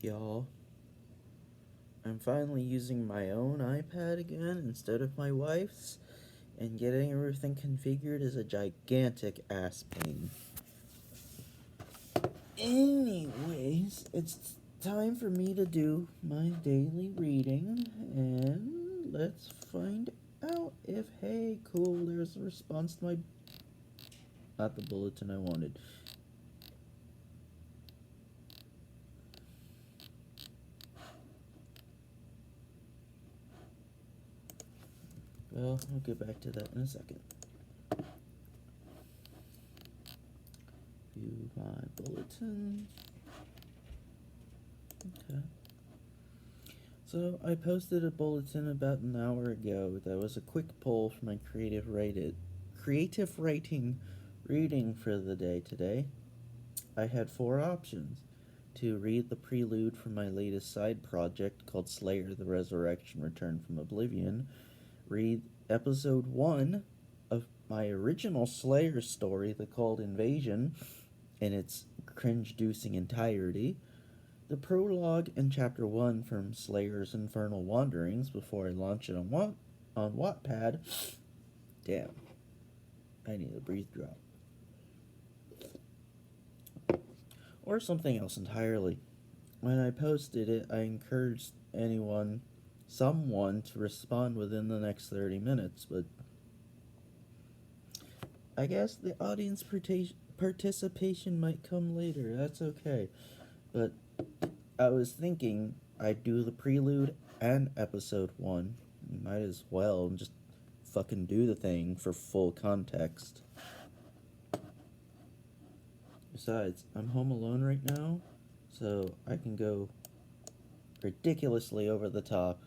y'all. I'm finally using my own iPad again instead of my wife's, and getting everything configured is a gigantic ass pain. Anyways, it's time for me to do my daily reading, and let's find out if, hey, cool, there's a response to my... Not the bulletin I wanted. Well, I'll get back to that in a second. View my bulletin. Okay. So I posted a bulletin about an hour ago that was a quick poll for my creative writing reading for the day today. I had 4 options: to read the prelude from my latest side project called Slayer the Resurrection Return from Oblivion, read episode 1 of my original Slayer story, The Cold Invasion, in its cringe-inducing entirety, the prologue and chapter 1 from Slayer's Infernal Wanderings before I launch it on Wattpad. Damn, I need a breathe drop. Or something else entirely. When I posted it, I encouraged someone to respond within the next 30 minutes, but I guess the audience participation might come later. That's okay. But I was thinking I'd do the prelude and episode 1. Might as well just fucking do the thing for full context. Besides, I'm home alone right now, so I can go ridiculously over the top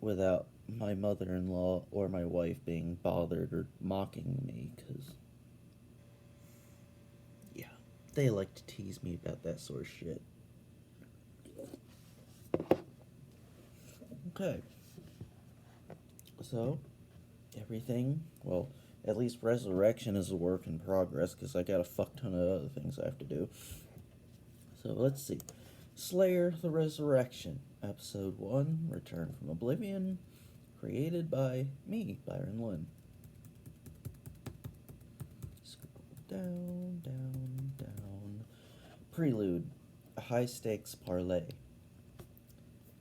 without my mother-in-law or my wife being bothered or mocking me, because, yeah, they like to tease me about that sort of shit. Okay. So, everything, well, at least Resurrection is a work in progress, because I got a fuck ton of other things I have to do. So, let's see. Slayer the Resurrection, Episode 1, Return from Oblivion, created by me, Byron Lynn. Scroll down, down, down. Prelude, a high-stakes parlay.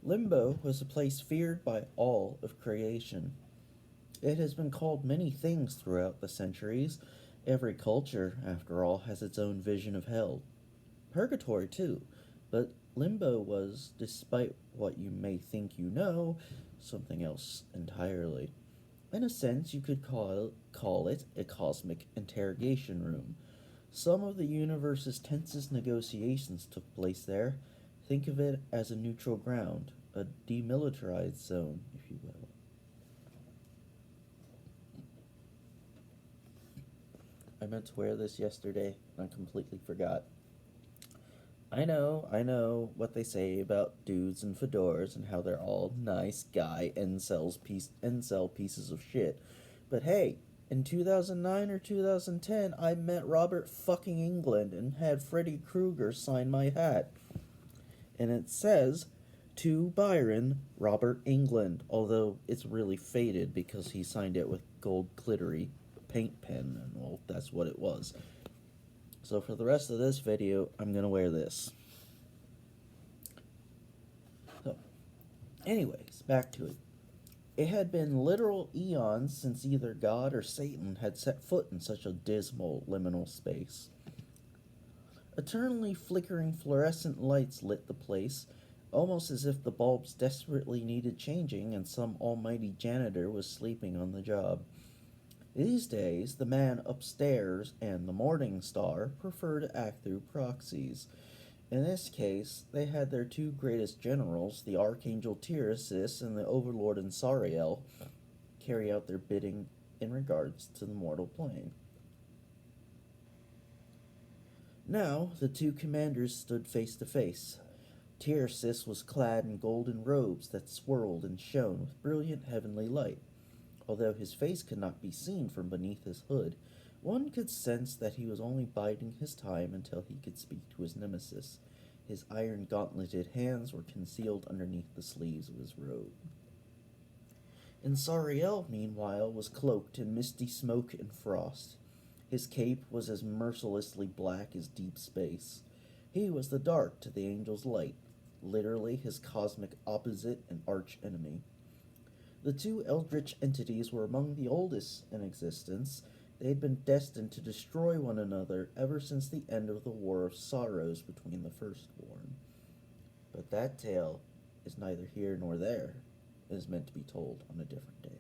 Limbo was a place feared by all of creation. It has been called many things throughout the centuries. Every culture, after all, has its own vision of hell. Purgatory, too, but Limbo was, despite what you may think you know, something else entirely. In a sense, you could call it a cosmic interrogation room. Some of the universe's tensest negotiations took place there. Think of it as a neutral ground, a demilitarized zone, if you will. I meant to wear this yesterday, and I completely forgot. I know what they say about dudes in fedoras and how they're all nice guy incel pieces of shit. But hey, in 2009 or 2010, I met Robert fucking England and had Freddy Krueger sign my hat. And it says, to Byron, Robert England, although it's really faded because he signed it with gold glittery paint pen, and well, that's what it was. So for the rest of this video, I'm gonna wear this. So, anyways, back to it. It had been literal eons since either God or Satan had set foot in such a dismal liminal space. Eternally flickering fluorescent lights lit the place, almost as if the bulbs desperately needed changing and some almighty janitor was sleeping on the job. These days, the man upstairs and the Morning Star prefer to act through proxies. In this case, they had their 2 greatest generals, the Archangel Tiresias and the Overlord Ansariel, carry out their bidding in regards to the mortal plane. Now, the 2 commanders stood face to face. Tiresias was clad in golden robes that swirled and shone with brilliant heavenly light. Although his face could not be seen from beneath his hood, one could sense that he was only biding his time until he could speak to his nemesis. His iron gauntleted hands were concealed underneath the sleeves of his robe. And Sariel, meanwhile, was cloaked in misty smoke and frost. His cape was as mercilessly black as deep space. He was the dark to the angel's light, literally his cosmic opposite and arch-enemy. The two eldritch entities were among the oldest in existence. They had been destined to destroy one another ever since the end of the War of Sorrows between the firstborn. But that tale is neither here nor there. It is meant to be told on a different day.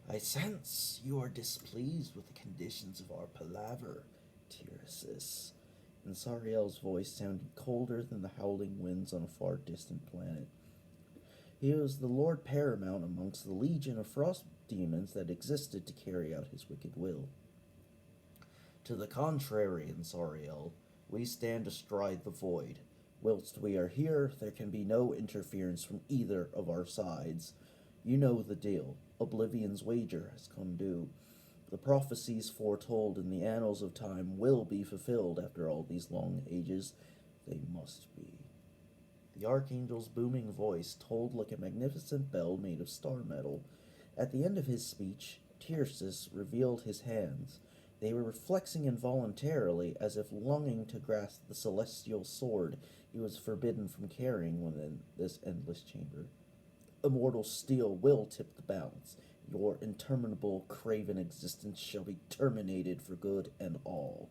I sense you are displeased with the conditions of our palaver, Tircis. And Sariel's voice sounded colder than the howling winds on a far distant planet. He was the Lord Paramount amongst the legion of frost demons that existed to carry out his wicked will. To the contrary, Ansariel, we stand astride the void. Whilst we are here, there can be no interference from either of our sides. You know the deal. Oblivion's wager has come due. The prophecies foretold in the annals of time will be fulfilled after all these long ages. They must be. The Archangel's booming voice tolled like a magnificent bell made of star metal. At the end of his speech, Tircis revealed his hands. They were flexing involuntarily, as if longing to grasp the celestial sword he was forbidden from carrying within this endless chamber. Immortal steel will tip the balance. Your interminable, craven existence shall be terminated for good and all.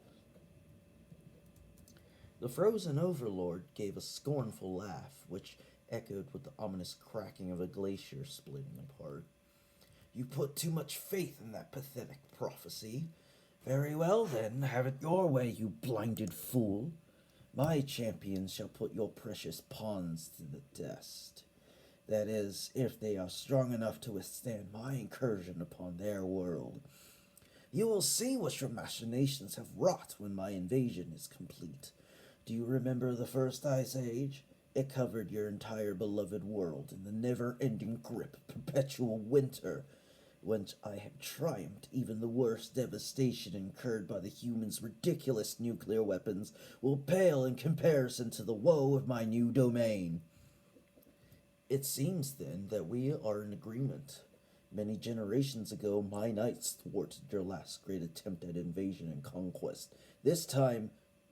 The frozen overlord gave a scornful laugh, which echoed with the ominous cracking of a glacier splitting apart. You put too much faith in that pathetic prophecy. Very well, then, have it your way, you blinded fool. My champions shall put your precious pawns to the test. That is, if they are strong enough to withstand my incursion upon their world. You will see what your machinations have wrought when my invasion is complete. Do you remember the first Ice Age? It covered your entire beloved world in the never-ending grip of perpetual winter. When I have triumphed, even the worst devastation incurred by the humans' ridiculous nuclear weapons will pale in comparison to the woe of my new domain. It seems, then, that we are in agreement. Many generations ago, my knights thwarted your last great attempt at invasion and conquest. This time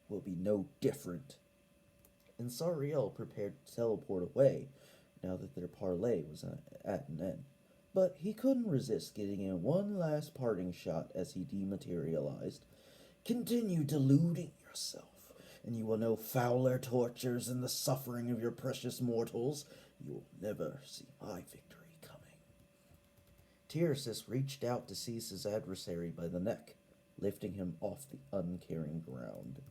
will be no different. And Sariel prepared to teleport away, now that their parley was at an end. But he couldn't resist getting in one last parting shot as he dematerialized. Continue deluding yourself, and you will know fouler tortures than the suffering of your precious mortals. You will never see my victory coming. Tircis reached out to seize his adversary by the neck, lifting him off the uncaring ground.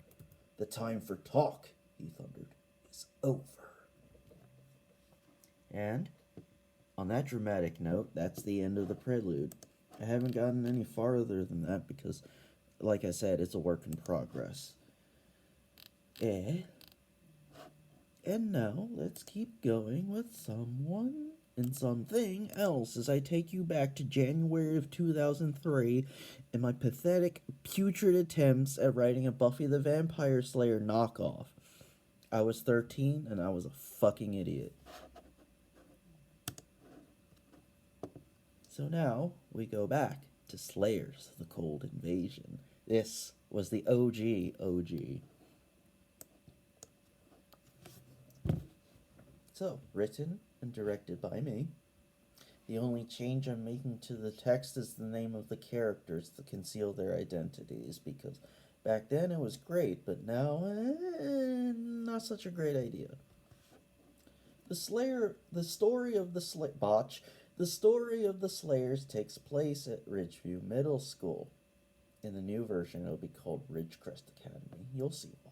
The time for talk, he thundered, is over. And on that dramatic note, that's the end of the prelude. I haven't gotten any farther than that because, like I said, it's a work in progress. And now, let's keep going with someone and something else as I take you back to January of 2003 and my pathetic, putrid attempts at writing a Buffy the Vampire Slayer knockoff. I was 13 and I was a fucking idiot. So now, we go back to Slayers of the Cold Invasion. This was the OG. So, written and directed by me. The only change I'm making to the text is the name of the characters to conceal their identities, because back then it was great, but now, not such a great idea. The story of the Slayers takes place at Ridgeview Middle School. In the new version, it'll be called Ridgecrest Academy. You'll see why.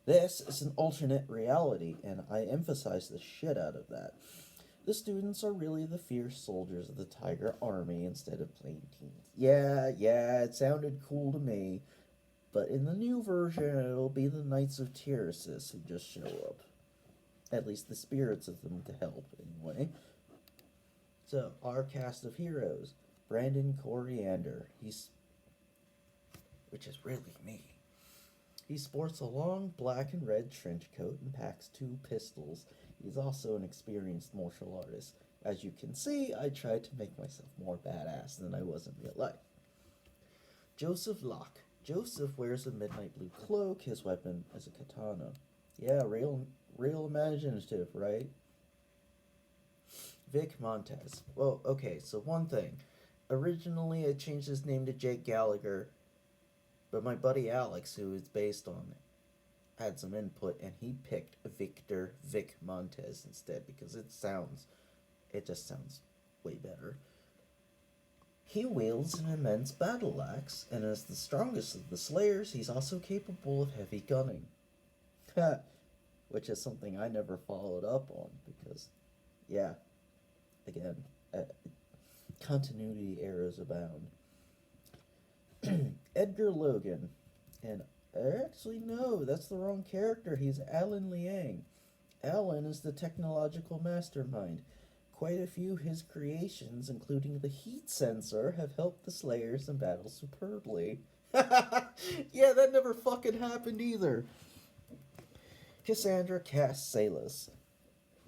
This is an alternate reality, and I emphasize the shit out of that. The students are really the fierce soldiers of the Tiger Army instead of plain teens. Yeah, it sounded cool to me, but in the new version, it'll be the Knights of Tircis who just show up. At least the spirits of them to help, anyway. So, our cast of heroes. Brandon Coriander. Which is really me. He sports a long black and red trench coat and packs 2 pistols. He's also an experienced martial artist. As you can see, I tried to make myself more badass than I was in real life. Joseph Locke. Joseph wears a midnight blue cloak. His weapon is a katana. Yeah, real imaginative, right? Vic Montez. Well, okay, so one thing. Originally, I changed his name to Jake Gallagher, but my buddy Alex, who is based on it, had some input, and he picked Victor Vic Montez instead because it just sounds way better. He wields an immense battle axe, and as the strongest of the Slayers, he's also capable of heavy gunning. Which is something I never followed up on because, yeah, again, continuity errors abound. Edgar Logan. And actually, no, that's the wrong character. He's Alan Liang. Alan is the technological mastermind. Quite a few of his creations, including the heat sensor, have helped the Slayers in battle superbly. Yeah, that never fucking happened either. Cassandra Cass Salas.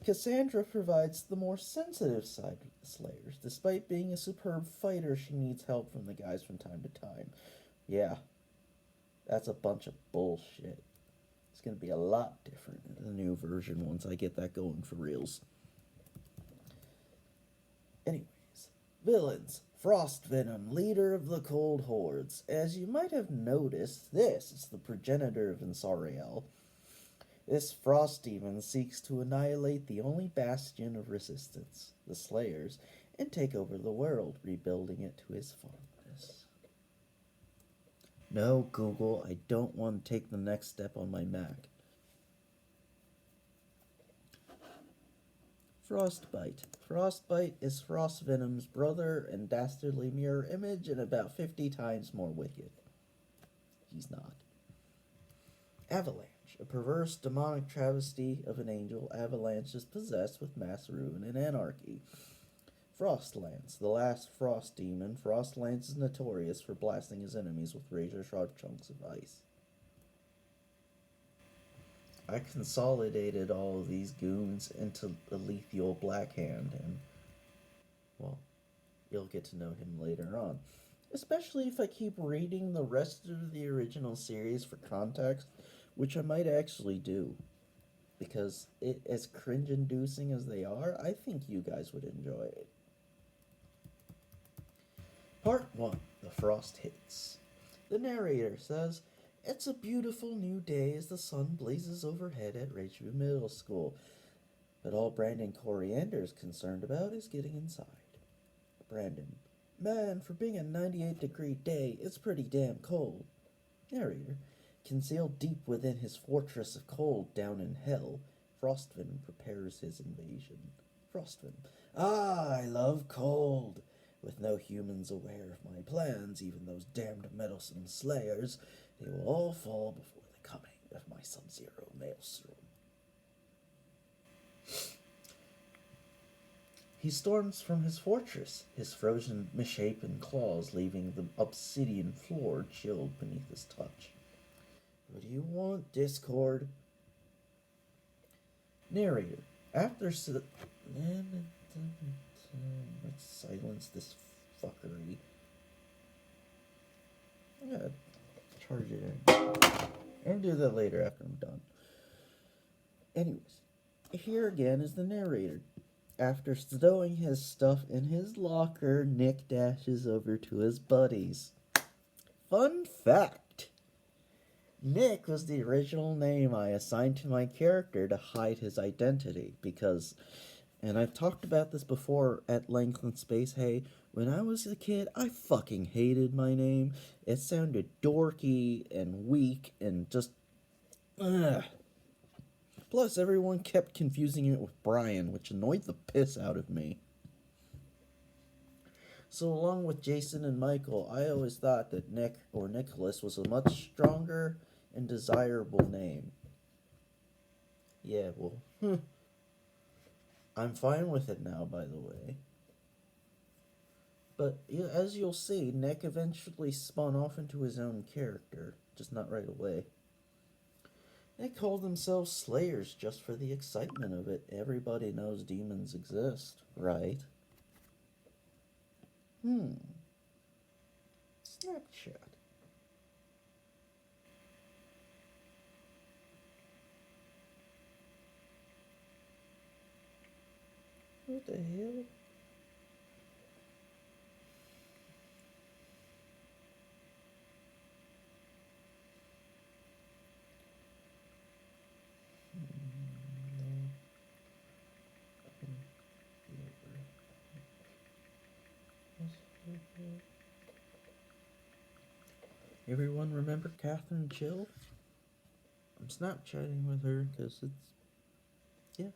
Cassandra provides the more sensitive side of the Slayers. Despite being a superb fighter, she needs help from the guys from time to time. Yeah, that's a bunch of bullshit. It's going to be a lot different in the new version once I get that going for reals. Anyways, villains. Frost Venom, leader of the Cold Hordes. As you might have noticed, this is the progenitor of Insariel. This frost demon seeks to annihilate the only bastion of resistance, the Slayers, and take over the world, rebuilding it to his fondness. No, Google, I don't want to take the next step on my Mac. Frostbite. Frostbite is Frost Venom's brother and dastardly mirror image and about 50 times more wicked. He's not. Avalanche. A perverse, demonic travesty of an angel, Avalanche is possessed with mass ruin and anarchy. Frostlance. The last frost demon, Frostlance is notorious for blasting his enemies with razor-sharp chunks of ice. I consolidated all of these goons into Alethioel Blackhand, and, well, you'll get to know him later on. Especially if I keep reading the rest of the original series for context, which I might actually do. Because as cringe-inducing as they are, I think you guys would enjoy it. Part 1. The Frost Hits. The narrator says, "It's a beautiful new day as the sun blazes overhead at Ridgeview Middle School. But all Brandon Coriander is concerned about is getting inside." Brandon, "Man, for being a 98-degree day, it's pretty damn cold." Narrator, "Concealed deep within his fortress of cold down in hell, Frostvenom prepares his invasion." Frostvenom, "Ah, I love cold. With no humans aware of my plans, even those damned meddlesome slayers, they will all fall before the coming of my Sub-Zero maelstrom." He storms from his fortress, his frozen, misshapen claws leaving the obsidian floor chilled beneath his touch. "What do you want, Discord?" Narrator, after let's silence this fuckery. I'm gonna charge it in. I'll do that later after I'm done. Anyways, here again is the narrator. After stowing his stuff in his locker, Nick dashes over to his buddies. Fun fact! Nick was the original name I assigned to my character to hide his identity because, and I've talked about this before at length in Space Hey, when I was a kid, I fucking hated my name. It sounded dorky and weak and just, ugh. Plus, everyone kept confusing it with Brian, which annoyed the piss out of me. So along with Jason and Michael, I always thought that Nick or Nicholas was a much stronger and desirable name. Yeah, well, I'm fine with it now, by the way. But as you'll see, Nick eventually spun off into his own character, just not right away. They call themselves Slayers just for the excitement of it. Everybody knows demons exist, right? Snapchat. What the hell? Everyone remember Catherine Chill? I'm Snapchatting with her because yeah,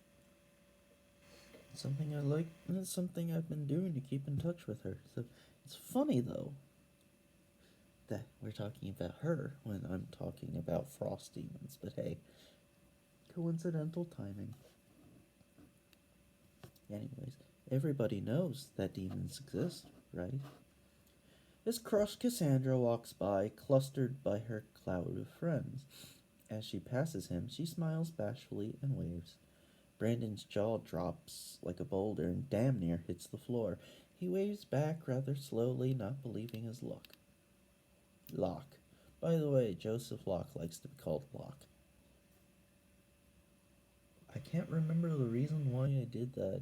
it's something I like, and it's something I've been doing to keep in touch with her. So it's funny though that we're talking about her when I'm talking about frost demons, but hey, coincidental timing. Anyways, everybody knows that demons exist, right? As crushed Cassandra walks by, clustered by her cloud of friends. As she passes him, she smiles bashfully and waves. Brandon's jaw drops like a boulder and damn near hits the floor. He waves back rather slowly, not believing his luck. Locke. By the way, Joseph Locke likes to be called Locke. I can't remember the reason why I did that.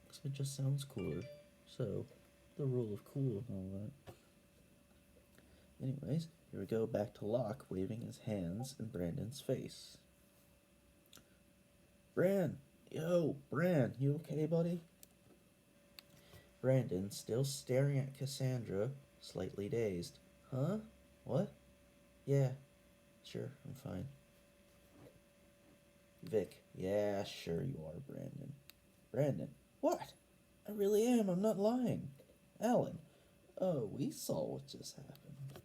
Because it just sounds cooler. So, the rule of cool and all that. Anyways, here we go back to Locke waving his hands in Brandon's face. Bran! Yo, Bran, you okay, buddy? Brandon, still staring at Cassandra, slightly dazed. Huh? What? Yeah, sure, I'm fine. Vic, yeah, sure you are, Brandon. Brandon, what? I really am, I'm not lying. Alan, oh, we saw what just happened.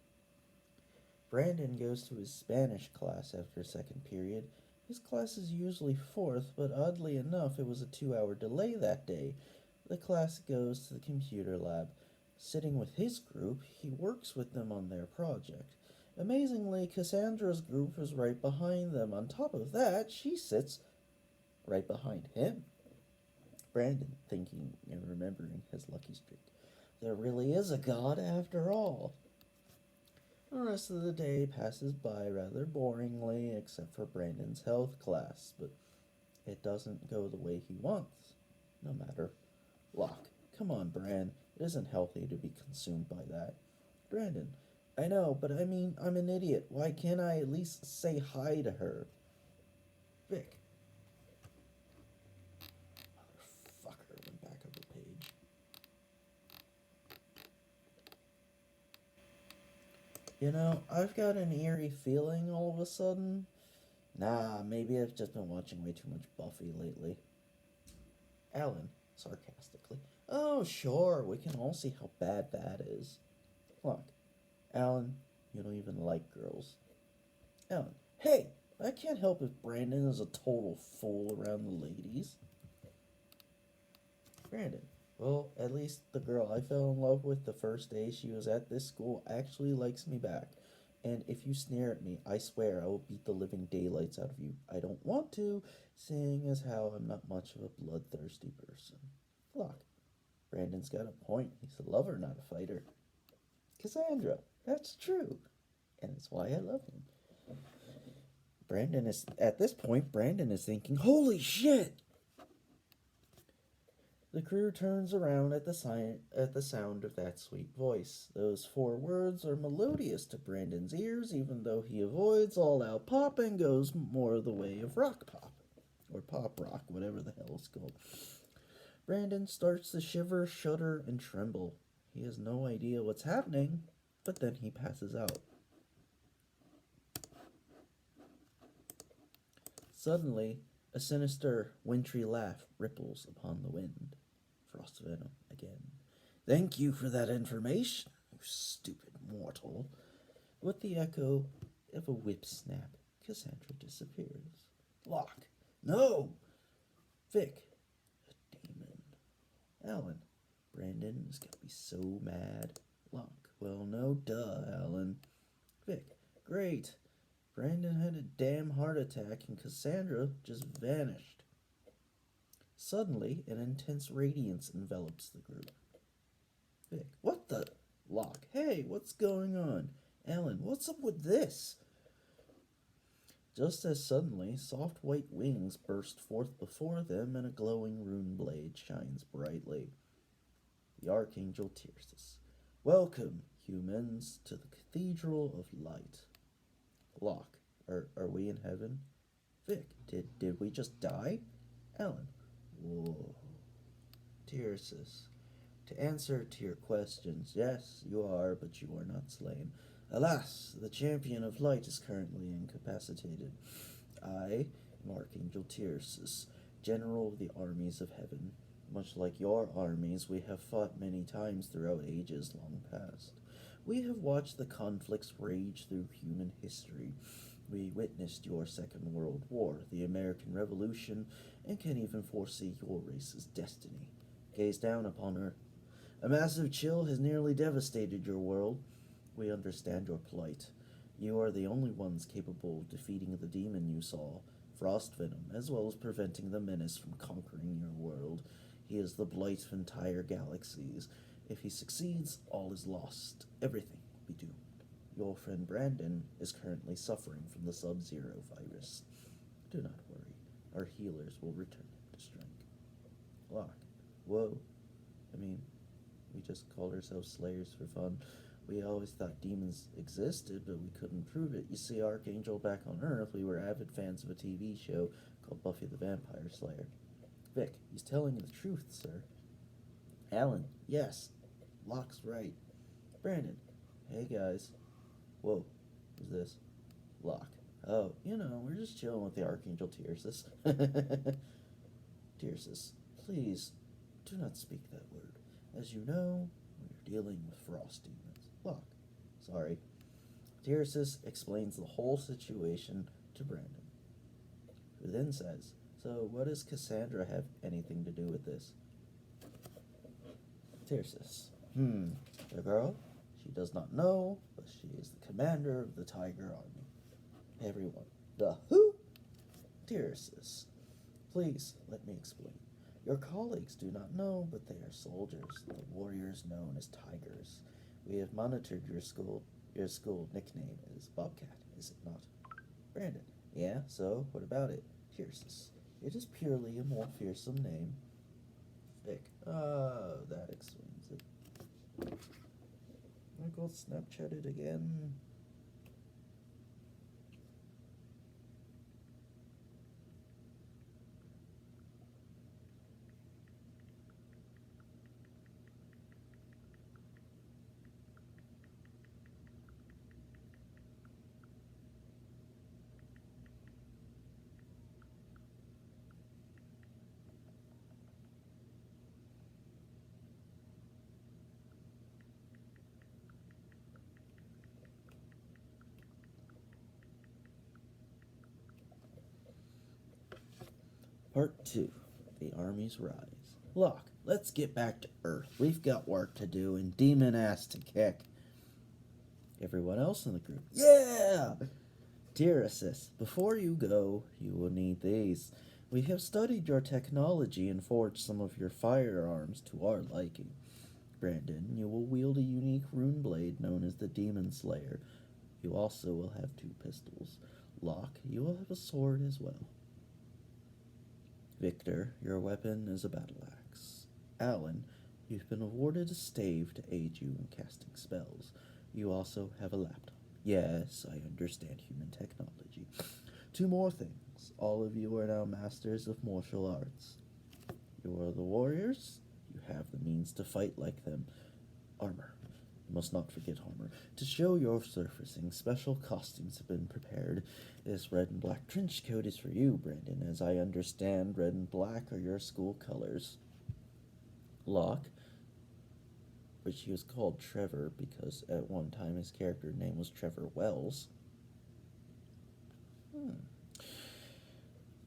Brandon goes to his Spanish class after second period. His class is usually fourth, but oddly enough, it was a 2-hour delay that day. The class goes to the computer lab. Sitting with his group, he works with them on their project. Amazingly, Cassandra's group is right behind them. On top of that, she sits right behind him. Brandon, thinking and remembering his lucky streak. There really is a God after all. The rest of the day passes by rather boringly, except for Brandon's health class, but it doesn't go the way he wants. No matter. Locke, come on, Bran. It isn't healthy to be consumed by that. Brandon, I know, but I mean, I'm an idiot. Why can't I at least say hi to her? Vic. Motherfucker, went back of the page. You know, I've got an eerie feeling all of a sudden. Nah, maybe I've just been watching way too much Buffy lately. Alan, sarcastically. Oh, sure, we can all see how bad that is. Look, Alan, you don't even like girls. Alan, hey, I can't help if Brandon is a total fool around the ladies. Brandon, well, at least the girl I fell in love with the first day she was at this school actually likes me back. And if you sneer at me, I swear I will beat the living daylights out of you. I don't want to, seeing as how I'm not much of a bloodthirsty person. Look, Brandon's got a point. He's a lover, not a fighter. Cassandra, that's true. And it's why I love him. Brandon is, at this point, Brandon is thinking, holy shit! The crew turns around at the sound of that sweet voice. Those 4 words are melodious to Brandon's ears, even though he avoids all-out pop and goes more the way of rock pop. Or pop rock, whatever the hell it's called. Brandon starts to shiver, shudder, and tremble. He has no idea what's happening, but then he passes out. Suddenly, a sinister, wintry laugh ripples upon the wind. Frost Venom again. Thank you for that information, you stupid mortal. With the echo of a whip snap, Cassandra disappears. Locke, no! Vic, a demon. Alan, Brandon is gonna be so mad. Locke, well, no duh, Alan. Vic, great. Brandon had a damn heart attack and Cassandra just vanished. Suddenly, an intense radiance envelops the group. Vic, what the? Locke, hey, what's going on? Alan, what's up with this? Just as suddenly, soft white wings burst forth before them, and a glowing rune blade shines brightly. The Archangel Tirsus. Welcome, humans, to the Cathedral of Light. Locke, are we in heaven? Vic, did we just die? Alan, whoa. Tirsus. To answer to your questions, yes, you are, but you are not slain. Alas, the champion of light is currently incapacitated. I am Archangel Tirsus, general of the armies of heaven. Much like your armies, we have fought many times throughout ages long past. We have watched the conflicts rage through human history. We witnessed your Second World War, the American Revolution, and can even foresee your race's destiny. Gaze down upon Earth. A massive chill has nearly devastated your world. We understand your plight. You are the only ones capable of defeating the demon you saw, Frost Venom, as well as preventing the menace from conquering your world. He is the blight of entire galaxies. If he succeeds, all is lost. Everything will be doomed. Your friend Brandon is currently suffering from the Sub-Zero virus. Do not worry. Our healers will return him to strength. Locke. Whoa. I mean, we just called ourselves Slayers for fun. We always thought demons existed, but we couldn't prove it. You see, Archangel, back on Earth, we were avid fans of a TV show called Buffy the Vampire Slayer. Vic, he's telling the truth, sir. Alan, yes. Locke's right. Brandon, hey guys. Whoa, who's this? Locke. Oh, we're just chilling with the Archangel Tirsus. Tirsus, please, do not speak that word. As you know, we are dealing with frost demons. Locke. Sorry. Tirsus explains the whole situation to Brandon, who then says, so what does Cassandra have anything to do with this? Tirsus. The girl? She does not know, but she is the commander of the Tiger Army. Everyone. The who? Tirsus. Please, let me explain. Your colleagues do not know, but they are soldiers, the warriors known as Tigers. We have monitored your school. Your school nickname is Bobcat, is it not? Brandon. Yeah, so what about it? Tirsus. It is purely a more fearsome name. Vic. Oh, that explains it. Michael Snapchatted again. Part 2. The Armies Rise. Locke, let's get back to Earth. We've got work to do and demon ass to kick. Everyone else in the group. Yeah! Tirsus, before you go, you will need these. We have studied your technology and forged some of your firearms to our liking. Brandon, you will wield a unique rune blade known as the Demon Slayer. You also will have 2 pistols. Locke, you will have a sword as well. Victor, your weapon is a battle axe. Alan, you've been awarded a stave to aid you in casting spells. You also have a laptop. Yes, I understand human technology. 2 more things. All of you are now masters of martial arts. You are the warriors. You have the means to fight like them. Armor. You must not forget armor. To show your surfacing, special costumes have been prepared. This red and black trench coat is for you, Brandon. As I understand, red and black are your school colors. Locke, which he was called Trevor because at one time his character name was Trevor Wells.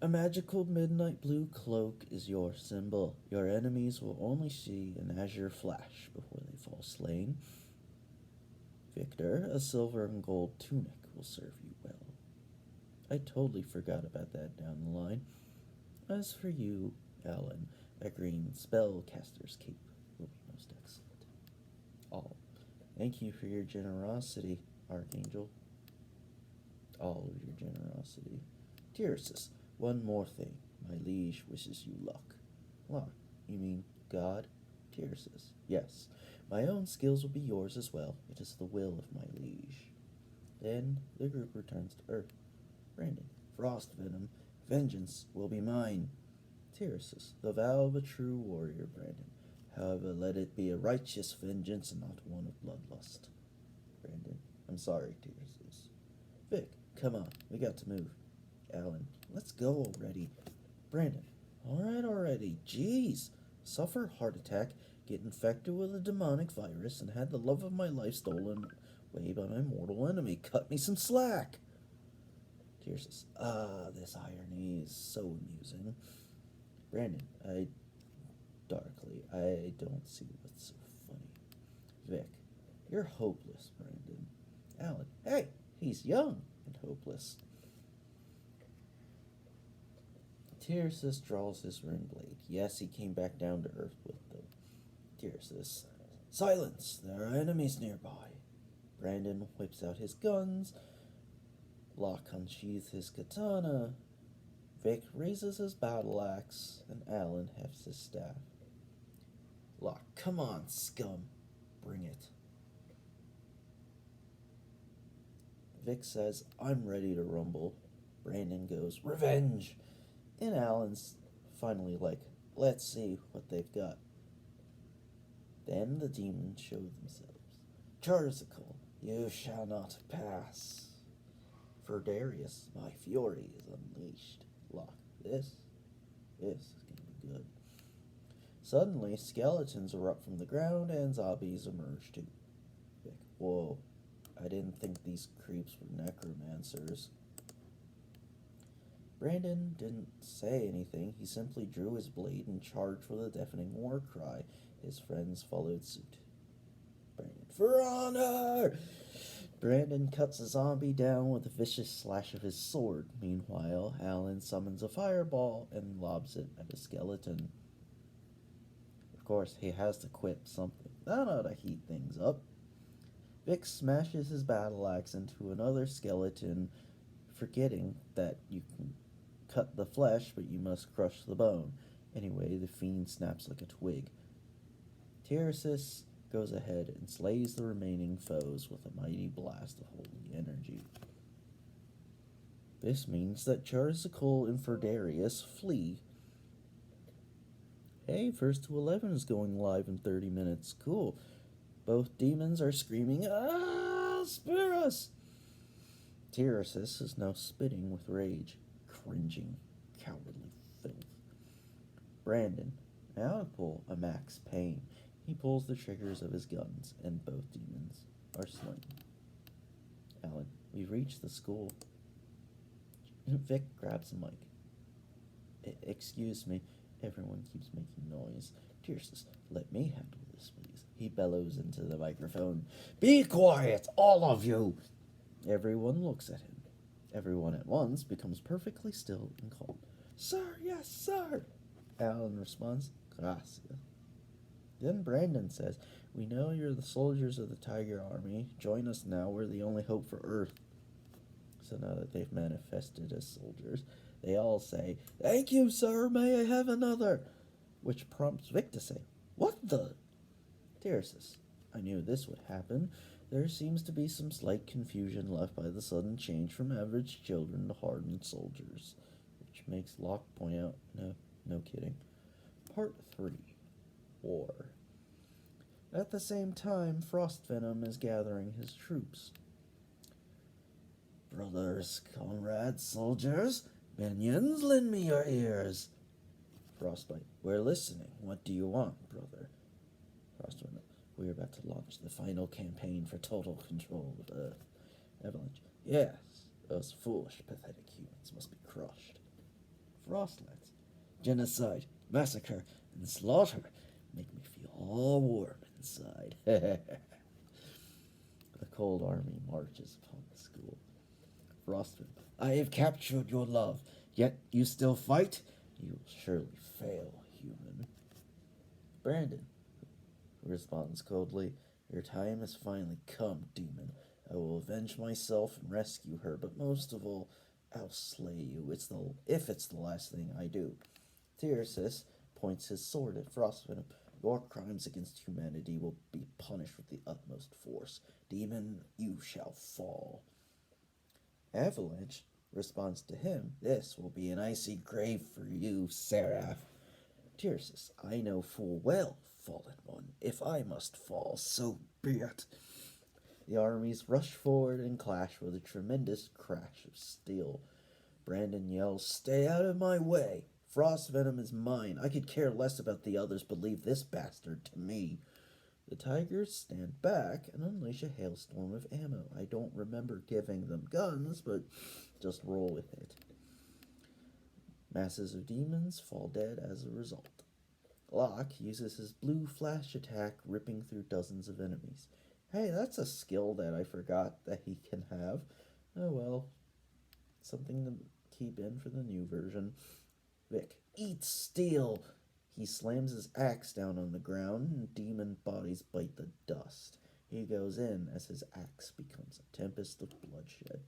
A magical midnight blue cloak is your symbol. Your enemies will only see an azure flash before they fall slain. Victor, a silver and gold tunic will serve you well. I totally forgot about that down the line. As for you, Alan, a green spellcaster's cape will be most excellent. All. Thank you for your generosity, Archangel. All of your generosity. Tircis, one more thing. My liege wishes you luck. Luck? You mean God? Tircis, yes. My own skills will be yours as well. It is the will of my liege. Then the group returns to Earth. Brandon, frost venom, vengeance will be mine. Tircis, the vow of a true warrior, Brandon. However, let it be a righteous vengeance and not one of bloodlust. Brandon, I'm sorry, Tircis. Vic, come on, we got to move. Alan, let's go already. Brandon, alright already, jeez. Suffer heart attack, get infected with a demonic virus, and had the love of my life stolen away by my mortal enemy. Cut me some slack. Tircis, this irony is so amusing. Brandon, I don't see what's so funny. Vic, you're hopeless, Brandon. Alan, hey, he's young and hopeless. Tircis draws his ring blade. Yes, he came back down to earth with them. Tircis, silence! There are enemies nearby. Brandon whips out his guns. Locke unsheathes his katana. Vic raises his battle axe, and Alan hefts his staff. Locke, come on, scum. Bring it. Vic says, I'm ready to rumble. Brandon goes, revenge! And Alan's finally like, let's see what they've got. Then the demons show themselves. Charzical, you shall not pass. For Darius, my fury is unleashed. Locke, this is gonna be good. Suddenly, skeletons erupt from the ground and zombies emerge too. Vic, whoa, I didn't think these creeps were necromancers. Brandon didn't say anything. He simply drew his blade and charged with a deafening war cry. His friends followed suit. Brandon, for honor! Brandon cuts a zombie down with a vicious slash of his sword. Meanwhile, Alan summons a fireball and lobs it at a skeleton. Of course, he has to quip something. That ought to heat things up. Vic smashes his battle axe into another skeleton, forgetting that you can cut the flesh, but you must crush the bone. Anyway, the fiend snaps like a twig. Tircis goes ahead and slays the remaining foes with a mighty blast of holy energy. This means that Charzical and Ferdarius flee. Hey, First to 11 is going live in 30 minutes. Cool. Both demons are screaming, ah, spare us! Tircis is now spitting with rage, cringing, cowardly filth. Brandon, now to pull a max pain. He pulls the triggers of his guns, and both demons are slain. Alan, we've reached the school. Vic grabs a mic. Excuse me, everyone keeps making noise. Tircis, let me handle this, please. He bellows into the microphone. Be quiet, all of you! Everyone looks at him. Everyone at once becomes perfectly still and calm. Sir, yes, sir! Alan responds, gracias. Then Brandon says, we know you're the soldiers of the Tiger Army. Join us now. We're the only hope for Earth. So now that they've manifested as soldiers, they all say, thank you, sir. May I have another? Which prompts Vic to say, what the? Tircis, I knew this would happen. There seems to be some slight confusion left by the sudden change from average children to hardened soldiers. Which makes Locke point out, no kidding. Part 3. War. At the same time, Frostvenom is gathering his troops. Brothers, comrades, soldiers, minions, lend me your ears. Frostbite, we're listening. What do you want, brother? Frostvenom, we're about to launch the final campaign for total control of Earth. Avalanche, yes, those foolish, pathetic humans must be crushed. Frostlands, genocide, massacre, and slaughter make me feel all warm inside. The cold army marches upon the school. Frostwind, I have captured your love, yet you still fight? You will surely fail, human. Brandon responds coldly, your time has finally come, demon. I will avenge myself and rescue her, but most of all, I'll slay you. If it's the last thing I do. Tircis points his sword at Frostvenom. Your crimes against humanity will be punished with the utmost force. Demon, you shall fall. Avalanche responds to him, this will be an icy grave for you, Seraph. Tircis, I know full well, fallen one, if I must fall, so be it. The armies rush forward and clash with a tremendous crash of steel. Brandon yells, stay out of my way. Frost venom is mine. I could care less about the others, but leave this bastard to me. The tigers stand back and unleash a hailstorm of ammo. I don't remember giving them guns, but just roll with it. Masses of demons fall dead as a result. Locke uses his blue flash attack, ripping through dozens of enemies. Hey, that's a skill that I forgot that he can have. Oh well. Something to keep in for the new version. Vic, eat steel! He slams his axe down on the ground, and demon bodies bite the dust. He goes in as his axe becomes a tempest of bloodshed.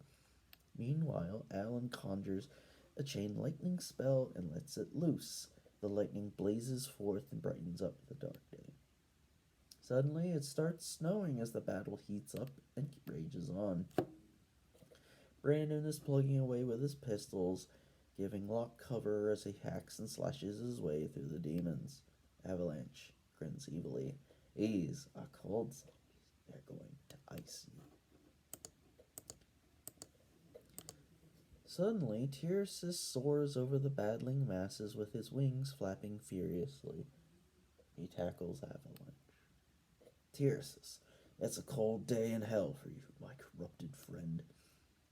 Meanwhile, Alan conjures a chain lightning spell and lets it loose. The lightning blazes forth and brightens up the dark day. Suddenly, it starts snowing as the battle heats up and rages on. Brandon is plugging away with his pistols, giving Locke cover as he hacks and slashes his way through the demons. Avalanche grins evilly. These are cold zombies. They're going to ice you. Suddenly, Tircis soars over the battling masses with his wings flapping furiously. He tackles Avalanche. Tircis, it's a cold day in hell for you, my corrupted friend.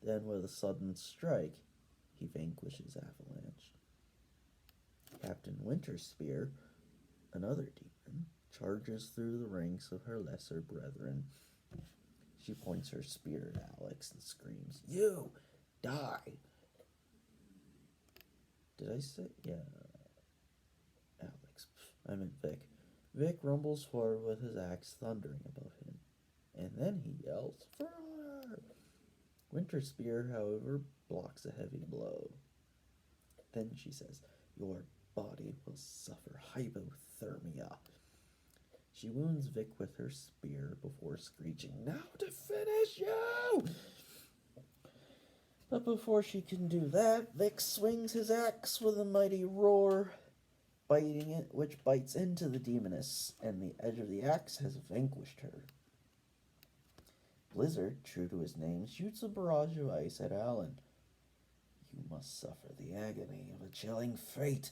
Then, with a sudden strike, he vanquishes Avalanche. Captain Winterspear, another demon, charges through the ranks of her lesser brethren. She points her spear at Alex and screams, you! Die! Did I say? Yeah. Alex. I meant Vic. Vic rumbles forward with his axe thundering above him. And then he yells, fire! Winterspear, however, blocks a heavy blow. Then she says, your body will suffer hypothermia. She wounds Vic with her spear before screeching, now to finish you! But before she can do that, Vic swings his axe with a mighty roar, biting it, which bites into the demoness, and the edge of the axe has vanquished her. Blizzard, true to his name, shoots a barrage of ice at Alan. You must suffer the agony of a chilling fate.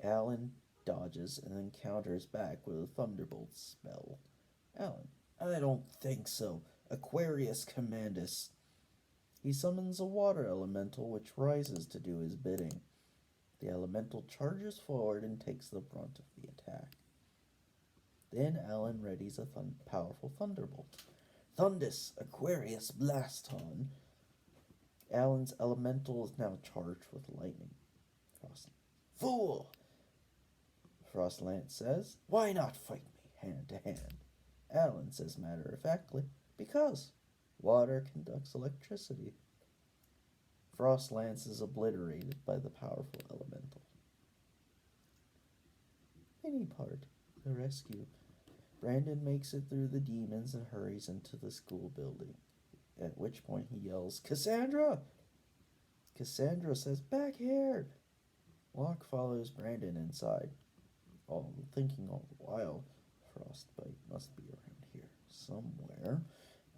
Alan dodges and then counters back with a thunderbolt spell. Alan, I don't think so. Aquarius Commandus. He summons a water elemental which rises to do his bidding. The elemental charges forward and takes the brunt of the attack. Then Alan readies a powerful thunderbolt. Thundus Aquarius Blaston. Alan's elemental is now charged with lightning. Fool! Frostlance says, why not fight me hand to hand? Alan says matter-of-factly, because water conducts electricity. Frostlance is obliterated by the powerful elemental. Any part, the rescue. Brandon makes it through the demons and hurries into the school building, at which point he yells, Cassandra! Cassandra says, back here! Locke follows Brandon inside, thinking all the while, Frostbite must be around here somewhere.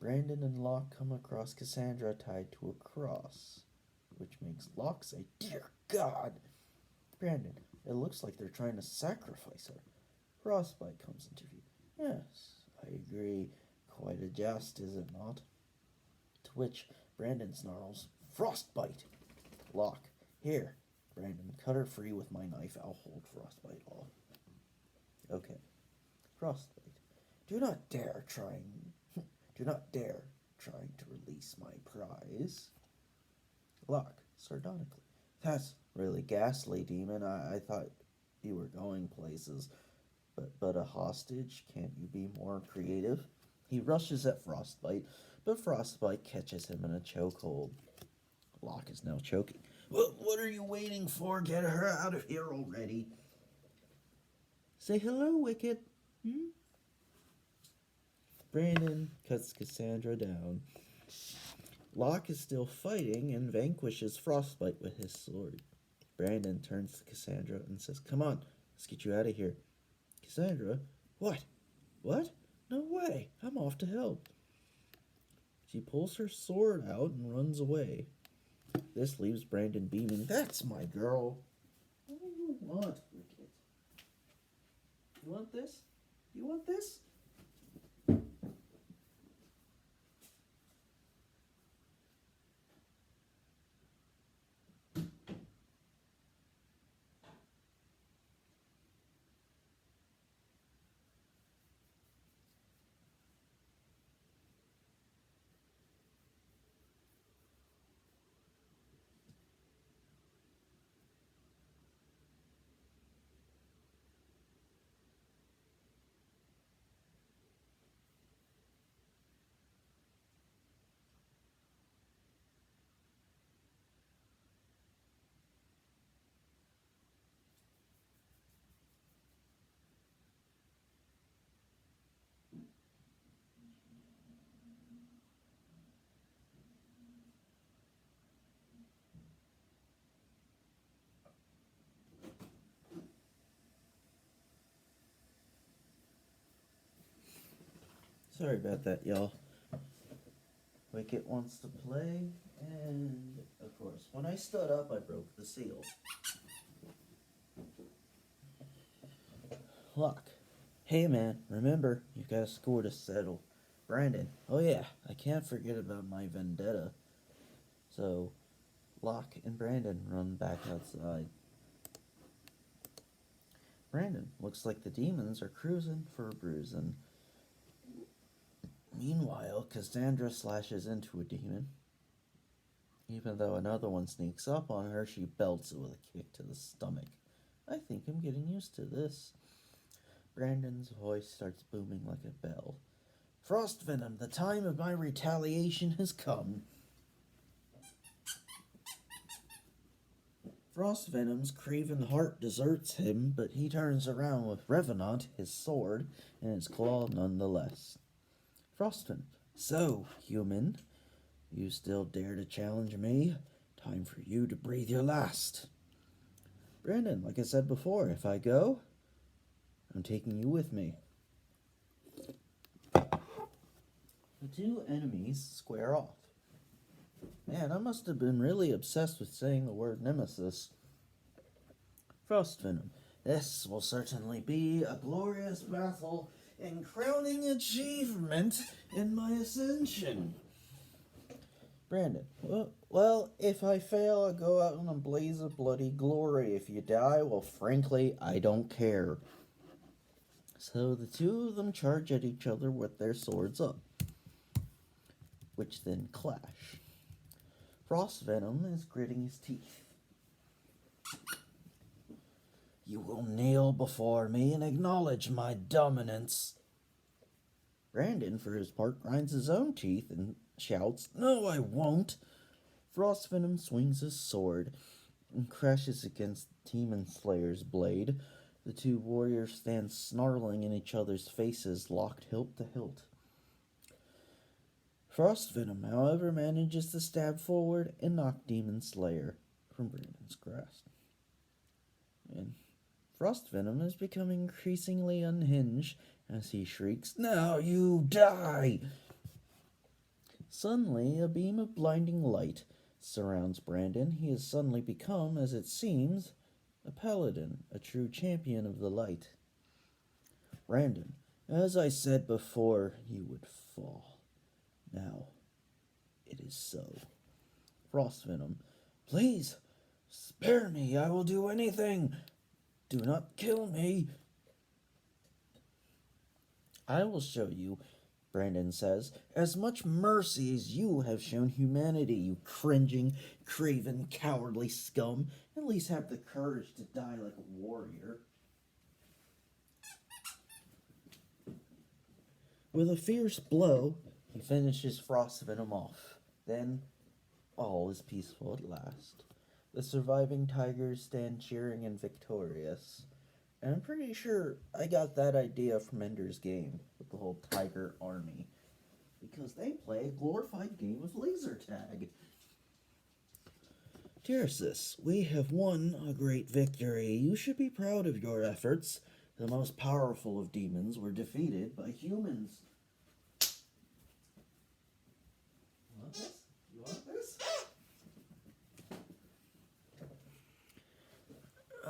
Brandon and Locke come across Cassandra tied to a cross, which makes Locke say, dear God! Brandon, it looks like they're trying to sacrifice her. Frostbite comes into view. Yes, I agree. Quite a jest, is it not? To which Brandon snarls, Frostbite! Locke, here, Brandon, cut her free with my knife. I'll hold Frostbite off. Okay. Frostbite, do not dare trying to release my prize. Locke, sardonically. That's really ghastly, demon. I thought you were going places. But a hostage? Can't you be more creative? He rushes at Frostbite, but Frostbite catches him in a chokehold. Locke is now choking. What are you waiting for? Get her out of here already. Say hello, Wicked. Brandon cuts Cassandra down. Locke is still fighting and vanquishes Frostbite with his sword. Brandon turns to Cassandra and says, "Come on, let's get you out of here." Cassandra, what? What? No way, I'm off to help. She pulls her sword out and runs away. This leaves Brandon beaming. That's my girl. What do you want, Wicked? You want this? You want this? Sorry about that, y'all. Wicket wants to play, and of course, when I stood up, I broke the seal. Locke. Hey man, remember, you've got a score to settle. Brandon. Oh yeah, I can't forget about my vendetta. So, Locke and Brandon run back outside. Brandon, looks like the demons are cruising for a bruising. Meanwhile, Cassandra slashes into a demon. Even though another one sneaks up on her, she belts it with a kick to the stomach. I think I'm getting used to this. Brandon's voice starts booming like a bell. Frost Venom, the time of my retaliation has come. Frost Venom's craven heart deserts him, but he turns around with Revenant, his sword, and his claw nonetheless. Frost Venom, so, human, you still dare to challenge me? Time for you to breathe your last. Brandon, like I said before, if I go, I'm taking you with me. The two enemies square off. Man, I must have been really obsessed with saying the word nemesis. Frost Venom, this will certainly be a glorious battle and crowning achievement in my ascension. Brandon, well, if I fail, I'll go out in a blaze of bloody glory. If you die, well, frankly, I don't care. So the two of them charge at each other with their swords up, which then clash. Frost Venom is gritting his teeth. You will kneel before me and acknowledge my dominance. Brandon, for his part, grinds his own teeth and shouts, No, I won't. Frost Venom swings his sword and crashes against Demon Slayer's blade. The two warriors stand snarling in each other's faces, locked hilt to hilt. Frost Venom, however, manages to stab forward and knock Demon Slayer from Brandon's grasp. And Frost Venom is becoming increasingly unhinged as he shrieks, Now you die! Suddenly, a beam of blinding light surrounds Brandon. He has suddenly become, as it seems, a paladin, a true champion of the light. Brandon, as I said before, you would fall. Now, it is so. Frost Venom, please, spare me, I will do anything. Do not kill me. I will show you Brandon says. As much mercy as you have shown humanity, you cringing, craven, cowardly scum. At least have the courage to die like a warrior. With a fierce blow, he finishes Frostvenom off. Then, all is peaceful at last. The surviving tigers stand cheering and victorious. And I'm pretty sure I got that idea from Ender's Game with the whole tiger army. Because they play a glorified game of laser tag. Tircis, we have won a great victory. You should be proud of your efforts. The most powerful of demons were defeated by humans. You want this? You want this?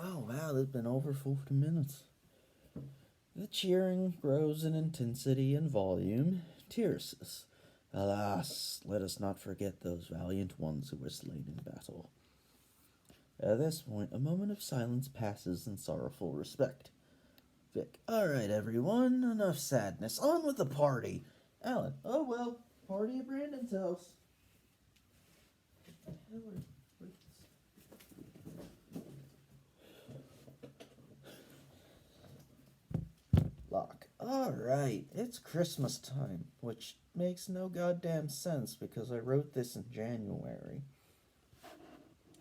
Oh wow, it's been over 40 minutes. The cheering grows in intensity and volume. Tircis, alas, let us not forget those valiant ones who were slain in battle. At this point, a moment of silence passes in sorrowful respect. Vic, alright everyone, enough sadness. On with the party. Alan, oh well, party at Brandon's house. Locke, alright, it's Christmas time, which makes no goddamn sense because I wrote this in January.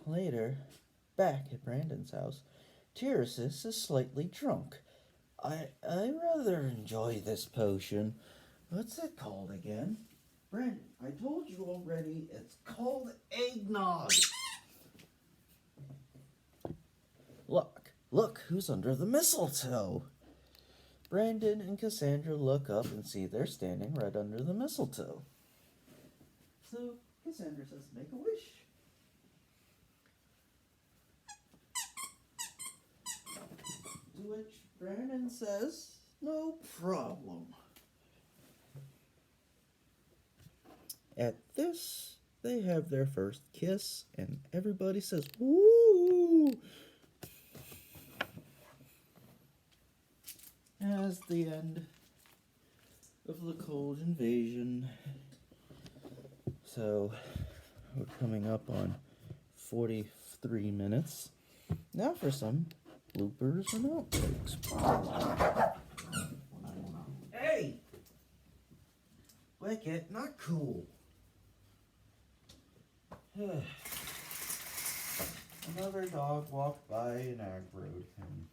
Later, back at Brandon's house, Tircis is slightly drunk. I rather enjoy this potion. What's it called again? Brandon, I told you already, it's called eggnog. Look who's under the mistletoe. Brandon and Cassandra look up and see they're standing right under the mistletoe. So Cassandra says, make a wish. To which Brandon says, no problem. At this, they have their first kiss, and everybody says, woo! As the end of the cold invasion. So, we're coming up on 43 minutes. Now for some bloopers and outtakes. Hey! Wicket, not cool. Another dog walked by and aggroed him.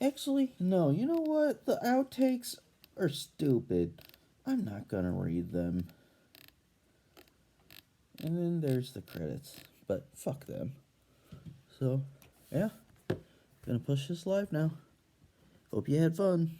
Actually, no, you know what? The outtakes are stupid. I'm not gonna read them. And then there's the credits. But fuck them. So, yeah. Gonna push this live now. Hope you had fun.